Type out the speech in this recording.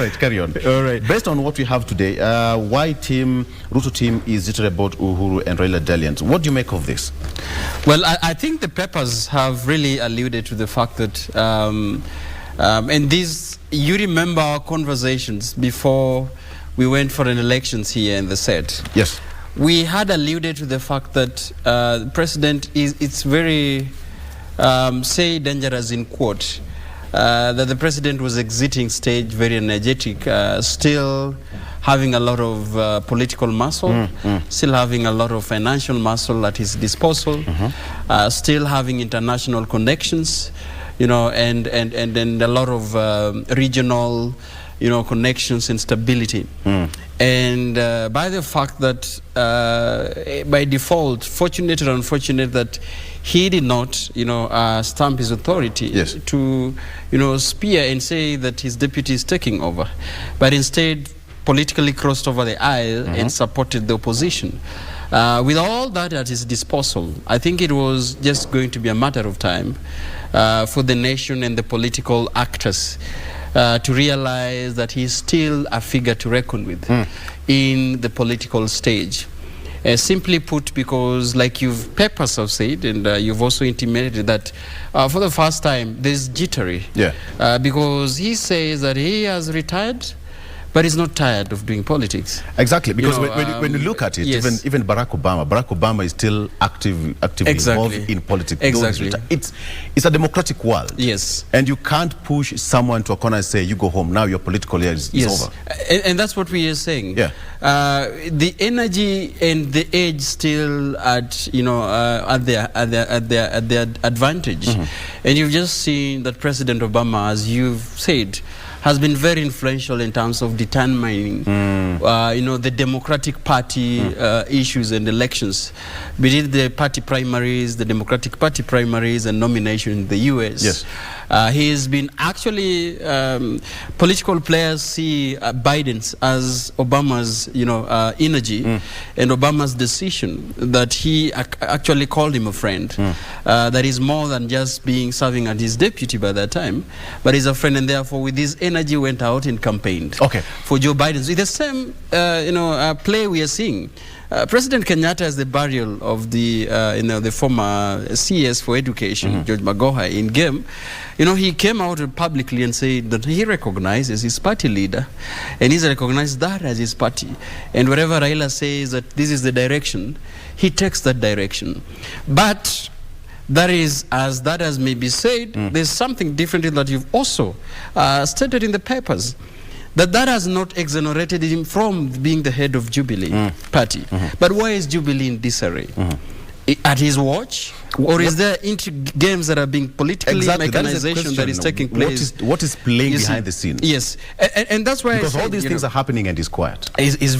All right, carry on. All right. Based on what we have today, why Ruto team is jittery about Uhuru and Raila dalliance? What do you make of this? Well, I think the papers have really alluded to the fact that, and these, you remember our conversations before we went for an elections here in the Senate. Yes. We had alluded to the fact that the president it's very, say dangerous in quote, that the president was exiting stage very energetic, still having a lot of political muscle, still having a lot of financial muscle at his disposal, still having international connections, you know, and a lot of regional, you know, connections and stability. And by the fact that by default, fortunate or unfortunate that he did not, you know, stamp his authority to, you know, spear and say that his deputy is taking over, but instead politically crossed over the aisle and supported the opposition. With all that at his disposal, I think it was just going to be a matter of time for the nation and the political actors to realize that he's still a figure to reckon with in the political stage. Simply put, because like papers have said, and you've also intimated that for the first time there's jittery. Because he says that he has retired, but he's not tired of doing politics. Exactly, because you know, when you look at it, even Barack Obama is still actively involved in politics. It's a democratic world. And you can't push someone to a corner and say, you go home, now your political year is over. And that's what we are saying. The energy and the age still at, you know, at their advantage. And you've just seen that President Obama, as you've said, has been very influential in terms of determining, you know, the Democratic Party issues and elections. We did the party primaries, the Democratic Party primaries and nomination in the US. He has been actually, political players see Biden's as Obama's, you know, energy and Obama's decision that he actually called him a friend. That is more than just serving as his deputy by that time, but he's a friend, and therefore with his energy went out and campaigned for Joe Biden. It's the same, you know, play we are seeing. President Kenyatta has the burial of the, you know, the former CS for education, George Magoha, in game. You know, he came out publicly and said that he recognizes his party leader, and he's recognized that as his party. And wherever Raila says that this is the direction, he takes that direction. But that is, as that has maybe said, there's something different that you've also stated in the papers. That has not exonerated him from being the head of Jubilee party. But why is Jubilee in disarray? At his watch? Or is there games that are being politically mechanization that is taking place? What is playing behind the scenes? And that's why because all these things are happening and it's quiet.